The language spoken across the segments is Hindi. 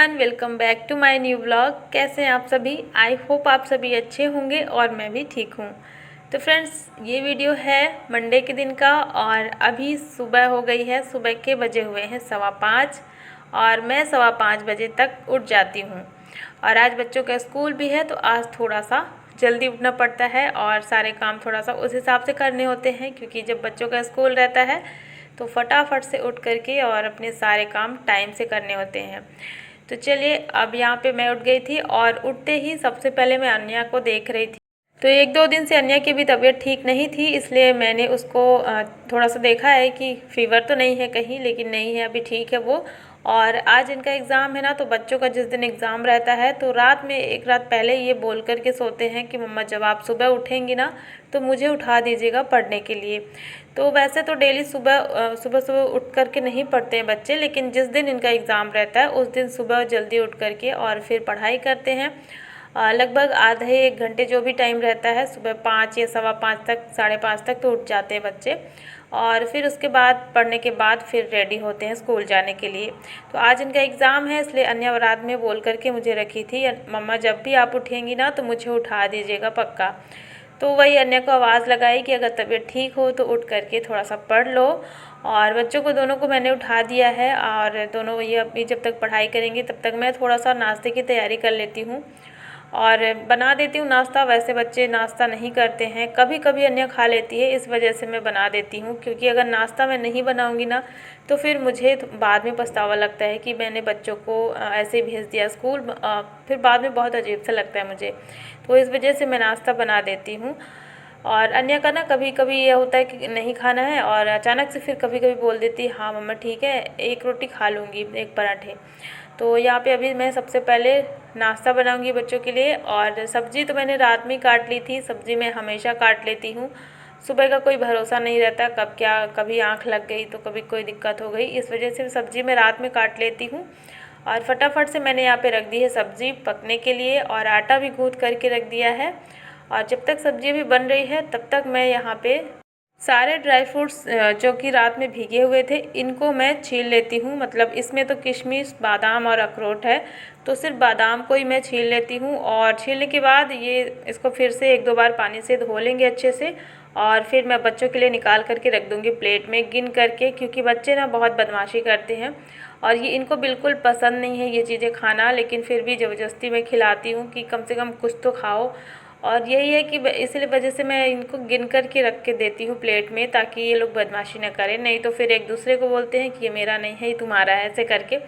Everyone, welcome back to my new blog. कैसे हैं आप सभी? आई होप आप सभी अच्छे होंगे और मैं भी ठीक हूँ। तो फ्रेंड्स, ये वीडियो है मंडे के दिन का और अभी सुबह हो गई है। सुबह के बजे हुए हैं 5:15 और मैं 5:15 बजे तक उठ जाती हूँ। और आज बच्चों का स्कूल भी है तो आज थोड़ा सा जल्दी उठना पड़ता है और सारे काम थोड़ा सा उस हिसाब से करने होते हैं, क्योंकि जब बच्चों का स्कूल रहता है तो फटाफट से उठ करके और अपने सारे काम टाइम से करने होते हैं। तो चलिए, अब यहाँ पे मैं उठ गई थी और उठते ही सबसे पहले मैं अन्या को देख रही थी। तो 1-2 दिन से अन्या की भी तबीयत ठीक नहीं थी, इसलिए मैंने उसको थोड़ा सा देखा है कि फ़ीवर तो नहीं है कहीं, लेकिन नहीं है, अभी ठीक है वो। और आज इनका एग्ज़ाम है ना, तो बच्चों का जिस दिन एग्ज़ाम रहता है तो रात में एक रात पहले ये बोल करके सोते हैं कि मम्मा जब आप सुबह उठेंगी ना तो मुझे उठा दीजिएगा पढ़ने के लिए। तो वैसे तो डेली सुबह सुबह उठ करके नहीं पढ़ते हैं बच्चे, लेकिन जिस दिन इनका एग्ज़ाम रहता है उस दिन सुबह जल्दी उठ करके और फिर पढ़ाई करते हैं। लगभग आधे 1 घंटे जो भी टाइम रहता है, सुबह 5 या 5:15 तक, 5:30 तक तो उठ जाते हैं बच्चे। और फिर उसके बाद पढ़ने के बाद फिर रेडी होते हैं स्कूल जाने के लिए। तो आज इनका एग्ज़ाम है, इसलिए अन्या रात में बोल करके मुझे रखी थी, मम्मा जब भी आप उठेंगी ना तो मुझे उठा दीजिएगा पक्का। तो वही अन्या को आवाज़ लगाई कि अगर तबीयत ठीक हो तो उठ करके थोड़ा सा पढ़ लो। और बच्चों को दोनों को मैंने उठा दिया है और दोनों ये अपनी जब तक पढ़ाई करेंगे तब तक मैं थोड़ा सा नाश्ते की तैयारी कर लेती हूँ और बना देती हूँ नाश्ता। वैसे बच्चे नाश्ता नहीं करते हैं, कभी कभी अन्य खा लेती है, इस वजह से मैं बना देती हूँ, क्योंकि अगर नाश्ता मैं नहीं बनाऊँगी ना तो फिर मुझे बाद में पछतावा लगता है कि मैंने बच्चों को ऐसे ही भेज दिया स्कूल। फिर बाद में बहुत अजीब सा लगता है मुझे, तो इस वजह से मैं नाश्ता बना देती हूँ। और अन्य का ना कभी कभी ये होता है कि नहीं खाना है और अचानक से फिर कभी कभी बोल देती है हाँ मम्मा ठीक है, एक रोटी खा लूँगी, एक पराठे। तो यहाँ पे अभी मैं सबसे पहले नाश्ता बनाऊंगी बच्चों के लिए। और सब्ज़ी तो मैंने रात में काट ली थी, सब्ज़ी मैं हमेशा काट लेती हूँ। सुबह का कोई भरोसा नहीं रहता, कब क्या, कभी आँख लग गई तो कभी कोई दिक्कत हो गई, इस वजह से सब्ज़ी मैं रात में काट लेती हूँ। और फटाफट से मैंने यहाँ पे रख दी है सब्ज़ी पकने के लिए और आटा भी गूँथ करके रख दिया है। और जब तक सब्ज़ी भी बन रही है तब तक मैं यहाँ पे सारे ड्राई फ्रूट्स जो कि रात में भीगे हुए थे इनको मैं छील लेती हूँ। मतलब इसमें तो किशमिश, बादाम और अखरोट है, तो सिर्फ बादाम को ही मैं छील लेती हूँ। और छीलने के बाद ये इसको फिर से 1-2 बार पानी से धो लेंगे अच्छे से और फिर मैं बच्चों के लिए निकाल करके रख दूँगी प्लेट में गिन करके, क्योंकि बच्चे ना बहुत बदमाशी करते हैं और ये इनको बिल्कुल पसंद नहीं है ये चीज़ें खाना, लेकिन फिर भी ज़बरदस्ती मैं खिलाती हूँ कि कम से कम कुछ तो खाओ। और यही है कि इसलिए वजह से मैं इनको गिन कर के रख के देती हूँ प्लेट में, ताकि ये लोग बदमाशी न करें, नहीं तो फिर एक दूसरे को बोलते हैं कि ये मेरा नहीं है, ये तुम्हारा है, ऐसे करके।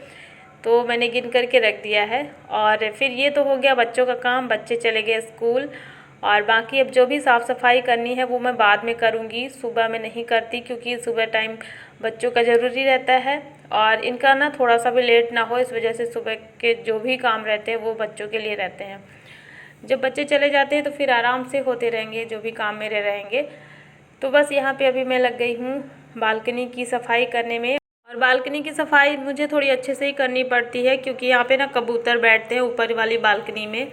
तो मैंने गिन करके रख दिया है। और फिर ये तो हो गया बच्चों का काम, बच्चे चले गए स्कूल। और बाकी अब जो भी साफ़ सफाई करनी है वो मैं बाद में करूँगी, सुबह में नहीं करती, क्योंकि सुबह टाइम बच्चों का ज़रूरी रहता है और इनका ना थोड़ा सा भी लेट ना हो, इस वजह से सुबह के जो भी काम रहते हैं वो बच्चों के लिए रहते हैं। जब बच्चे चले जाते हैं तो फिर आराम से होते रहेंगे जो भी काम मेरे रहेंगे। तो बस यहाँ पे अभी मैं लग गई हूँ बालकनी की सफाई करने में। और बालकनी की सफाई मुझे थोड़ी अच्छे से ही करनी पड़ती है, क्योंकि यहाँ पे ना कबूतर बैठते हैं ऊपर वाली बालकनी में,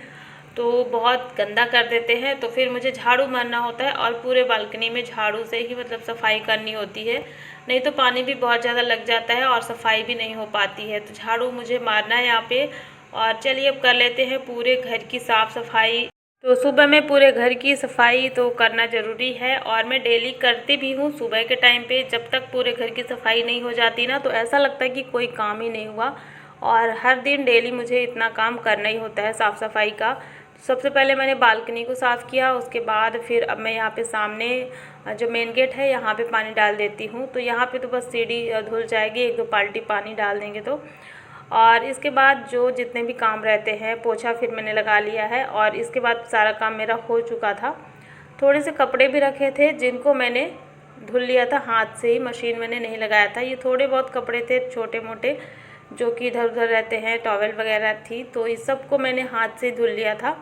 तो बहुत गंदा कर देते हैं, तो फिर मुझे झाड़ू मारना होता है और पूरे बालकनी में झाड़ू से ही मतलब सफाई करनी होती है, नहीं तो पानी भी बहुत ज़्यादा लग जाता है और सफाई भी नहीं हो पाती है। तो झाड़ू मुझे मारना है यहाँ पे। और चलिए अब कर लेते हैं पूरे घर की साफ़ सफाई। तो सुबह में पूरे घर की सफाई तो करना ज़रूरी है और मैं डेली करती भी हूँ सुबह के टाइम पे। जब तक पूरे घर की सफाई नहीं हो जाती ना तो ऐसा लगता है कि कोई काम ही नहीं हुआ, और हर दिन डेली मुझे इतना काम करना ही होता है साफ़ सफाई का। सबसे पहले मैंने बालकनी को साफ़ किया, उसके बाद फिर अब मैं यहाँ पे सामने जो मेन गेट है यहाँ पे पानी डाल देती हूँ। तो यहाँ पे तो बस सीढ़ी धुल जाएगी, 1-2 बाल्टी पानी डाल देंगे तो। और इसके बाद जो जितने भी काम रहते हैं, पोछा फिर मैंने लगा लिया है और इसके बाद सारा काम मेरा हो चुका था। थोड़े से कपड़े भी रखे थे जिनको मैंने धुल लिया था हाथ से ही, मशीन मैंने नहीं लगाया था। ये थोड़े बहुत कपड़े थे छोटे मोटे जो कि इधर उधर रहते हैं, टॉवेल वगैरह थी, तो इस सब को मैंने हाथ से धुल लिया था।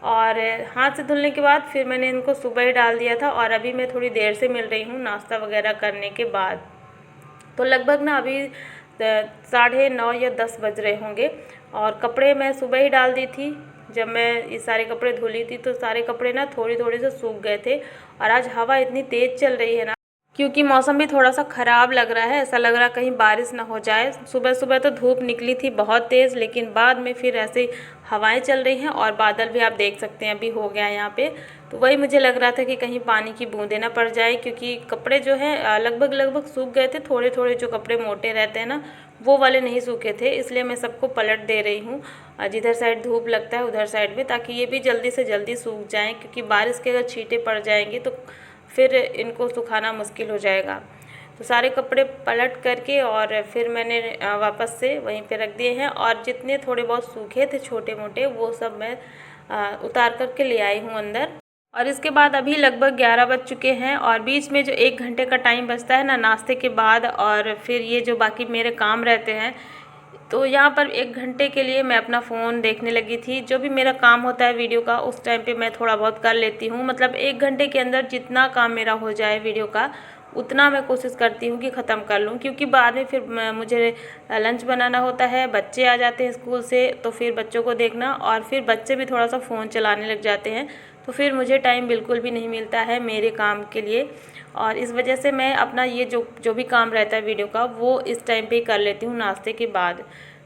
और हाथ से धुलने के बाद फिर मैंने इनको सुबह ही डाल दिया था और अभी मैं थोड़ी देर से मिल रही हूँ नाश्ता वगैरह करने के बाद। तो लगभग ना अभी 9:30 या 10 बज रहे होंगे। और कपड़े मैं सुबह ही डाल दी थी, जब मैं ये सारे कपड़े धुली थी तो सारे कपड़े ना थोड़े थोड़े से सूख गए थे। और आज हवा इतनी तेज़ चल रही है ना, क्योंकि मौसम भी थोड़ा सा ख़राब लग रहा है, ऐसा लग रहा कहीं बारिश ना हो जाए। सुबह सुबह तो धूप निकली थी बहुत तेज़, लेकिन बाद में फिर ऐसे हवाएं चल रही हैं और बादल भी आप देख सकते हैं अभी हो गया है यहाँ पे। तो वही मुझे लग रहा था कि कहीं पानी की बूंदें ना पड़ जाए, क्योंकि कपड़े जो हैं लगभग लगभग सूख गए थे। थोड़े थोड़े जो कपड़े मोटे रहते हैं ना, वो वाले नहीं सूखे थे, इसलिए मैं सबको पलट दे रही हूँ जिधर साइड धूप लगता है उधर साइड में, ताकि ये भी जल्दी से जल्दी सूख जाएँ। क्योंकि बारिश के अगर छींटे पड़ जाएंगे तो फिर इनको सुखाना मुश्किल हो जाएगा। तो सारे कपड़े पलट करके और फिर मैंने वापस से वहीं पे रख दिए हैं, और जितने थोड़े बहुत सूखे थे छोटे मोटे वो सब मैं उतार करके ले आई हूँ अंदर। और इसके बाद अभी लगभग 11 बज चुके हैं, और बीच में जो 1 घंटे का टाइम बचता है ना नाश्ते के बाद, और फिर ये जो बाकी मेरे काम रहते हैं, तो यहाँ पर 1 घंटे के लिए मैं अपना फ़ोन देखने लगी थी। जो भी मेरा काम होता है वीडियो का उस टाइम पे मैं थोड़ा बहुत कर लेती हूँ। मतलब 1 घंटे के अंदर जितना काम मेरा हो जाए वीडियो का उतना मैं कोशिश करती हूँ कि ख़त्म कर लूँ, क्योंकि बाद में फिर मुझे लंच बनाना होता है, बच्चे आ जाते हैं स्कूल से, तो फिर बच्चों को देखना, और फिर बच्चे भी थोड़ा सा फ़ोन चलाने लग जाते हैं, तो फिर मुझे टाइम बिल्कुल भी नहीं मिलता है मेरे काम के लिए। और इस वजह से मैं अपना ये जो भी काम रहता है वीडियो का वो इस टाइम पे ही कर लेती हूँ नाश्ते के बाद।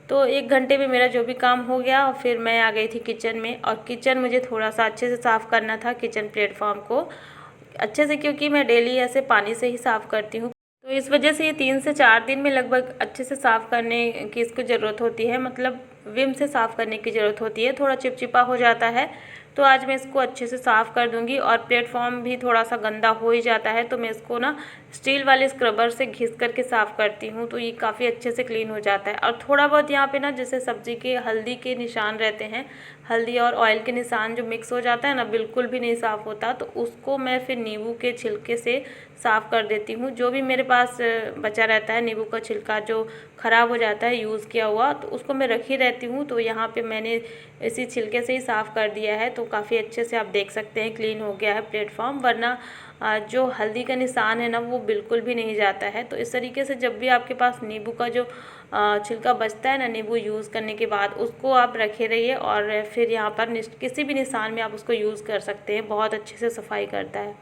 तो 1 घंटे में मेरा जो भी काम हो गया, और फिर मैं आ गई थी किचन में, और किचन मुझे थोड़ा सा अच्छे से साफ़ करना था, किचन प्लेटफॉर्म को अच्छे से, क्योंकि मैं डेली ऐसे पानी से ही साफ़ करती हूँ। तो इस वजह से ये 3 से 4 दिन में लगभग अच्छे से साफ़ करने की इसको ज़रूरत होती है, मतलब विम से साफ़ करने की ज़रूरत होती है, थोड़ा चिपचिपा हो जाता है। तो आज मैं इसको अच्छे से साफ़ कर दूंगी। और प्लेटफॉर्म भी थोड़ा सा गंदा हो ही जाता है, तो मैं इसको ना स्टील वाले स्क्रबर से घिस करके साफ़ करती हूँ, तो ये काफ़ी अच्छे से क्लीन हो जाता है। और थोड़ा बहुत यहाँ पे ना जैसे सब्ज़ी के हल्दी के निशान रहते हैं, हल्दी और ऑयल के निशान जो मिक्स हो जाता है ना, बिल्कुल भी नहीं साफ़ होता, तो उसको मैं फिर नींबू के छिलके से साफ़ कर देती हूँ। जो भी मेरे पास बचा रहता है नींबू का छिलका जो ख़राब हो जाता है यूज़ किया हुआ, तो उसको मैं रखी रहती हूँ। तो यहाँ पे मैंने इसी छिलके से ही साफ़ कर दिया है, तो काफ़ी अच्छे से आप देख सकते हैं क्लीन हो गया है प्लेटफॉर्म। वरना जो हल्दी का निशान है ना वो बिल्कुल भी नहीं जाता है। तो इस तरीके से जब भी आपके पास नींबू का जो छिलका बचता है ना नींबू यूज़ करने के बाद, उसको आप रखे रहिए, और फिर यहाँ पर किसी भी निशान में आप उसको यूज़ कर सकते हैं, बहुत अच्छे से सफाई करता है।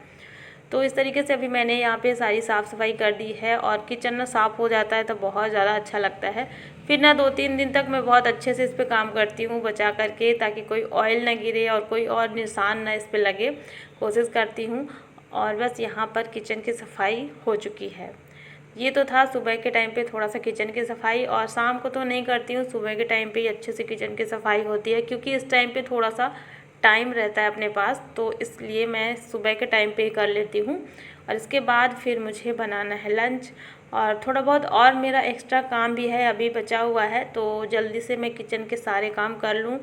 तो इस तरीके से अभी मैंने यहाँ पे सारी साफ़ सफाई कर दी है, और किचन ना साफ़ हो जाता है तो बहुत ज़्यादा अच्छा लगता है। फिर ना 2-3 दिन तक मैं बहुत अच्छे से इस पर काम करती हूँ बचा करके, ताकि कोई ऑयल ना गिरे और कोई और निशान ना इस पर लगे, कोशिश करती हूँ। और बस यहाँ पर किचन की सफाई हो चुकी है। ये तो था सुबह के टाइम पे थोड़ा सा किचन की सफाई, और शाम को तो नहीं करती हूँ, सुबह के टाइम पे ही अच्छे से किचन की सफाई होती है, क्योंकि इस टाइम पे थोड़ा सा टाइम रहता है अपने पास, तो इसलिए मैं सुबह के टाइम पे ही कर लेती हूँ। और इसके बाद फिर मुझे बनाना है लंच, और थोड़ा बहुत और मेरा एक्स्ट्रा काम भी है अभी बचा हुआ है, तो जल्दी से मैं किचन के सारे काम कर लूँ,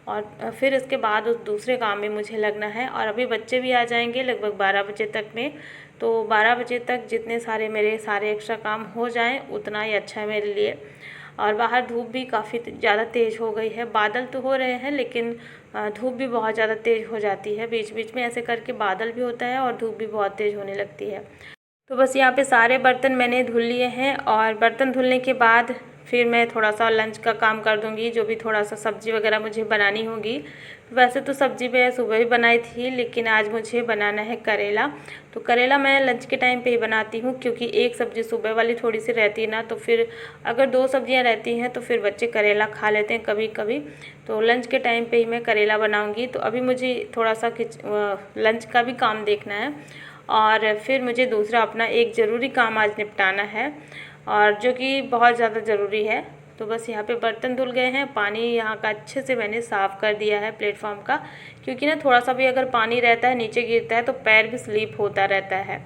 और फिर इसके बाद उस दूसरे काम में मुझे लगना है। और अभी बच्चे भी आ जाएंगे लगभग 12 बजे तक में, तो 12 बजे तक जितने सारे मेरे सारे एक्स्ट्रा काम हो जाएं उतना ही अच्छा है मेरे लिए। और बाहर धूप भी काफ़ी ज़्यादा तेज़ हो गई है, बादल तो हो रहे हैं लेकिन धूप भी बहुत ज़्यादा तेज़ हो जाती है, बीच बीच में ऐसे करके बादल भी होता है और धूप भी बहुत तेज़ होने लगती है। तो बस यहाँ पे सारे बर्तन मैंने धुल लिए हैं, और बर्तन धुलने के बाद फिर मैं थोड़ा सा लंच का काम कर दूँगी, जो भी थोड़ा सा सब्ज़ी वगैरह मुझे बनानी होगी। वैसे तो सब्ज़ी मैं सुबह ही बनाई थी, लेकिन आज मुझे बनाना है करेला। तो करेला मैं लंच के टाइम पे ही बनाती हूँ, क्योंकि एक सब्ज़ी सुबह वाली थोड़ी सी रहती है ना, तो फिर अगर 2 सब्ज़ियाँ रहती हैं तो फिर बच्चे करेला खा लेते हैं कभी कभी। तो लंच के टाइम पे ही मैं करेला बनाऊँगी। तो अभी मुझे थोड़ा सा लंच का भी काम देखना है, और फिर मुझे दूसरा अपना एक ज़रूरी काम आज निपटाना है, और जो कि बहुत ज़्यादा ज़रूरी है। तो बस यहाँ पे बर्तन धुल गए हैं, पानी यहाँ का अच्छे से मैंने साफ़ कर दिया है प्लेटफॉर्म का, क्योंकि ना थोड़ा सा भी अगर पानी रहता है नीचे गिरता है तो पैर भी स्लिप होता रहता है,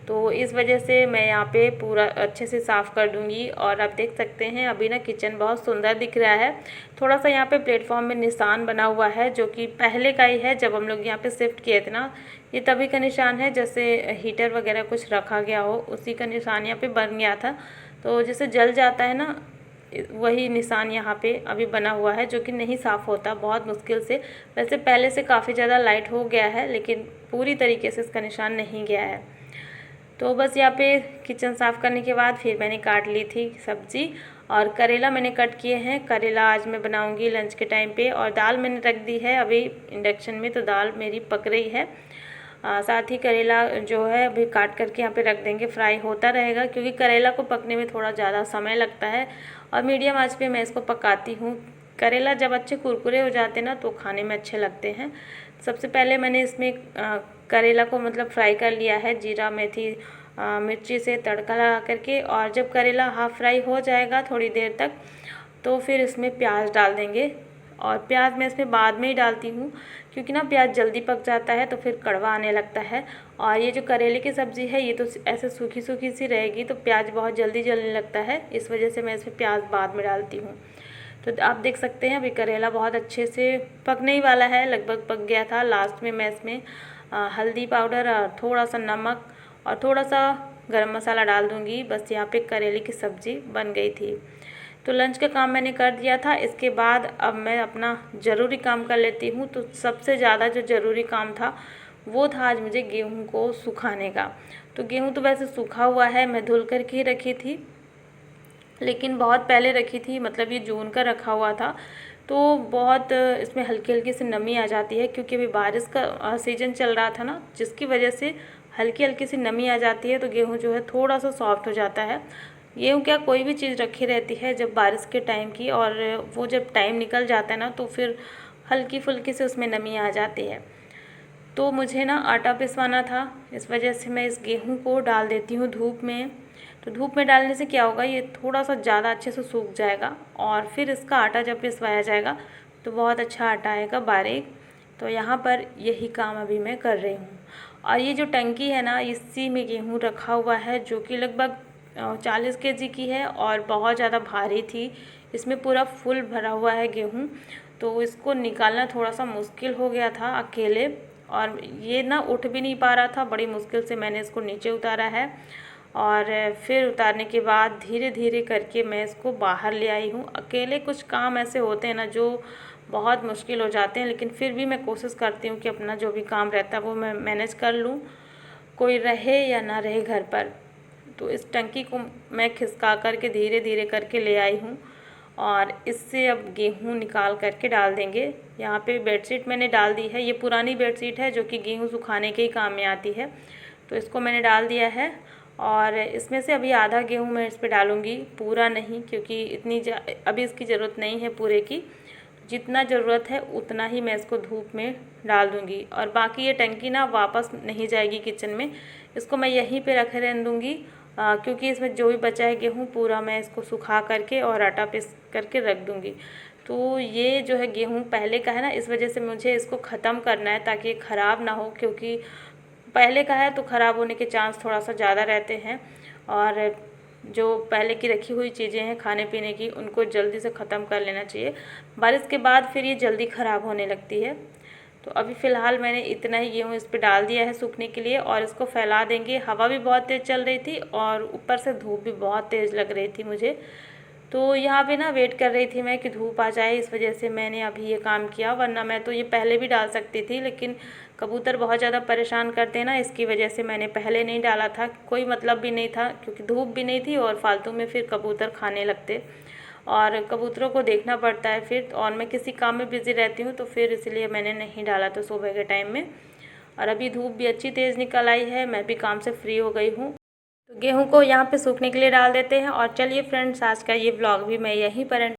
तो इस वजह से मैं यहाँ पे पूरा अच्छे से साफ़ कर दूँगी। और आप देख सकते हैं अभी ना किचन बहुत सुंदर दिख रहा है। थोड़ा सा यहाँ पे प्लेटफॉर्म में निशान बना हुआ है, जो कि पहले का ही है, जब हम लोग यहाँ पे शिफ्ट किए थे ना, ये तभी का निशान है, जैसे हीटर वगैरह कुछ रखा गया हो उसी का निशान यहाँ पे बन गया था। तो जैसे जल जाता है ना, वही निशान यहाँ पे अभी बना हुआ है, जो कि नहीं साफ़ होता बहुत मुश्किल से। वैसे पहले से काफ़ी ज़्यादा लाइट हो गया है, लेकिन पूरी तरीके से इसका निशान नहीं गया है। तो बस यहाँ पे किचन साफ़ करने के बाद फिर मैंने काट ली थी सब्ज़ी, और करेला मैंने कट किए हैं। करेला आज मैं बनाऊंगी लंच के टाइम पे। और दाल मैंने रख दी है अभी इंडक्शन में, तो दाल मेरी पक रही है। साथ ही करेला जो है अभी काट करके यहाँ पे रख देंगे, फ्राई होता रहेगा क्योंकि करेला को पकने में थोड़ा ज़्यादा समय लगता है और मीडियम आंच पे मैं इसको पकाती हूँ। करेला जब अच्छे कुरकुरे हो जाते हैं ना तो खाने में अच्छे लगते हैं। सबसे पहले मैंने इसमें करेला को मतलब फ्राई कर लिया है जीरा मेथी मिर्ची से तड़का लगा करके, और जब करेला हाफ फ्राई हो जाएगा थोड़ी देर तक तो फिर इसमें प्याज डाल देंगे। और प्याज मैं इसमें बाद में ही डालती हूँ क्योंकि ना प्याज जल्दी पक जाता है तो फिर कड़वा आने लगता है। और ये जो करेले की सब्ज़ी है ये तो ऐसे सूखी सूखी सी रहेगी तो प्याज बहुत जल्दी जलने लगता है, इस वजह से मैं इसमें प्याज बाद में डालती हूँ। तो आप देख सकते हैं अभी करेला बहुत अच्छे से पकने ही वाला है, लगभग पक गया था। लास्ट में मैं इसमें हल्दी पाउडर और थोड़ा सा नमक और थोड़ा सा गरम मसाला डाल दूँगी। बस यहाँ पे करेले की सब्ज़ी बन गई थी। तो लंच का काम मैंने कर दिया था। इसके बाद अब मैं अपना ज़रूरी काम कर लेती हूँ। तो सबसे ज़्यादा जो ज़रूरी काम था वो था आज मुझे गेहूँ को सुखाने का। तो गेहूँ तो वैसे सूखा हुआ है, मैं धुल कर के ही रखी थी, लेकिन बहुत पहले रखी थी, मतलब ये जून का रखा हुआ था। तो बहुत इसमें हल्की हल्की सी नमी आ जाती है क्योंकि अभी बारिश का सीज़न चल रहा था ना, जिसकी वजह से हल्की हल्की सी नमी आ जाती है तो गेहूँ जो है थोड़ा सा सॉफ्ट हो जाता है। गेहूँ क्या कोई भी चीज़ रखी रहती है जब बारिश के टाइम की, और वो जब टाइम निकल जाता है ना तो फिर हल्की फुल्की से उसमें नमी आ जाती है। तो मुझे ना आटा पिसवाना था, इस वजह से मैं इस गेहूँ को डाल देती हूँ धूप में। तो धूप में डालने से क्या होगा, ये थोड़ा सा ज़्यादा अच्छे से सूख जाएगा और फिर इसका आटा जब पिसवाया जाएगा तो बहुत अच्छा आटा आएगा बारीक। तो यहाँ पर यही काम अभी मैं कर रही हूँ। और ये जो टंकी है ना इसी में गेहूँ रखा हुआ है जो कि लगभग 40 केजी की है और बहुत ज़्यादा भारी थी। इसमें पूरा फुल भरा हुआ है गेहूँ, तो इसको निकालना थोड़ा सा मुश्किल हो गया था अकेले, और ये ना उठ भी नहीं पा रहा था। बड़ी मुश्किल से मैंने इसको नीचे उतारा है और फिर उतारने के बाद धीरे धीरे करके मैं इसको बाहर ले आई हूँ। अकेले कुछ काम ऐसे होते हैं ना जो बहुत मुश्किल हो जाते हैं, लेकिन फिर भी मैं कोशिश करती हूँ कि अपना जो भी काम रहता है वो मैं मैनेज कर लूँ, कोई रहे या ना रहे घर पर। तो इस टंकी को मैं खिसका करके धीरे धीरे करके ले आई हूँ और इससे अब गेहूँ निकाल करके डाल देंगे। यहाँ पे बेडशीट मैंने डाल दी है, ये पुरानी बेडशीट है जो कि गेहूँ सुखाने के ही काम में आती है। तो इसको मैंने डाल दिया है और इसमें से अभी आधा गेहूँ मैं इस पर डालूँगी, पूरा नहीं, क्योंकि अभी इसकी ज़रूरत नहीं है पूरे की। जितना ज़रूरत है उतना ही मैं इसको धूप में डाल दूँगी। और बाकी ये टंकी ना वापस नहीं जाएगी किचन में, इसको मैं यहीं पे रखे रहने दूँगी क्योंकि इसमें जो भी बचा है गेहूँ पूरा मैं इसको सुखा करके और आटा पीस करके रख दूँगी। तो ये जो है गेहूँ पहले का है ना, इस वजह से मुझे इसको ख़त्म करना है ताकि ये ख़राब ना हो, क्योंकि पहले का है तो ख़राब होने के चांस थोड़ा सा ज़्यादा रहते हैं। और जो पहले की रखी हुई चीज़ें हैं खाने पीने की उनको जल्दी से ख़त्म कर लेना चाहिए, बारिश के बाद फिर ये जल्दी ख़राब होने लगती है। तो अभी फ़िलहाल मैंने इतना ही गेहूँ इस पर डाल दिया है सूखने के लिए और इसको फैला देंगे। हवा भी बहुत तेज़ चल रही थी और ऊपर से धूप भी बहुत तेज़ लग रही थी मुझे, तो यहाँ पे ना वेट कर रही थी मैं कि धूप आ जाए, इस वजह से मैंने अभी ये काम किया। वरना मैं तो ये पहले भी डाल सकती थी, लेकिन कबूतर बहुत ज़्यादा परेशान करते हैं ना, इसकी वजह से मैंने पहले नहीं डाला था। कोई मतलब भी नहीं था क्योंकि धूप भी नहीं थी और फालतू में फिर कबूतर खाने लगते और कबूतरों को देखना पड़ता है फिर, और मैं किसी काम में बिज़ी रहती हूँ तो फिर इसलिए मैंने नहीं डाला था सुबह के टाइम में। और अभी धूप भी अच्छी तेज़ निकल आई है, मैं भी काम से फ्री हो गई हूँ। तो गेहूँ को यहाँ पे सूखने के लिए डाल देते हैं। और चलिए फ्रेंड्स, आज का ये व्लॉग भी मैं यहीं पर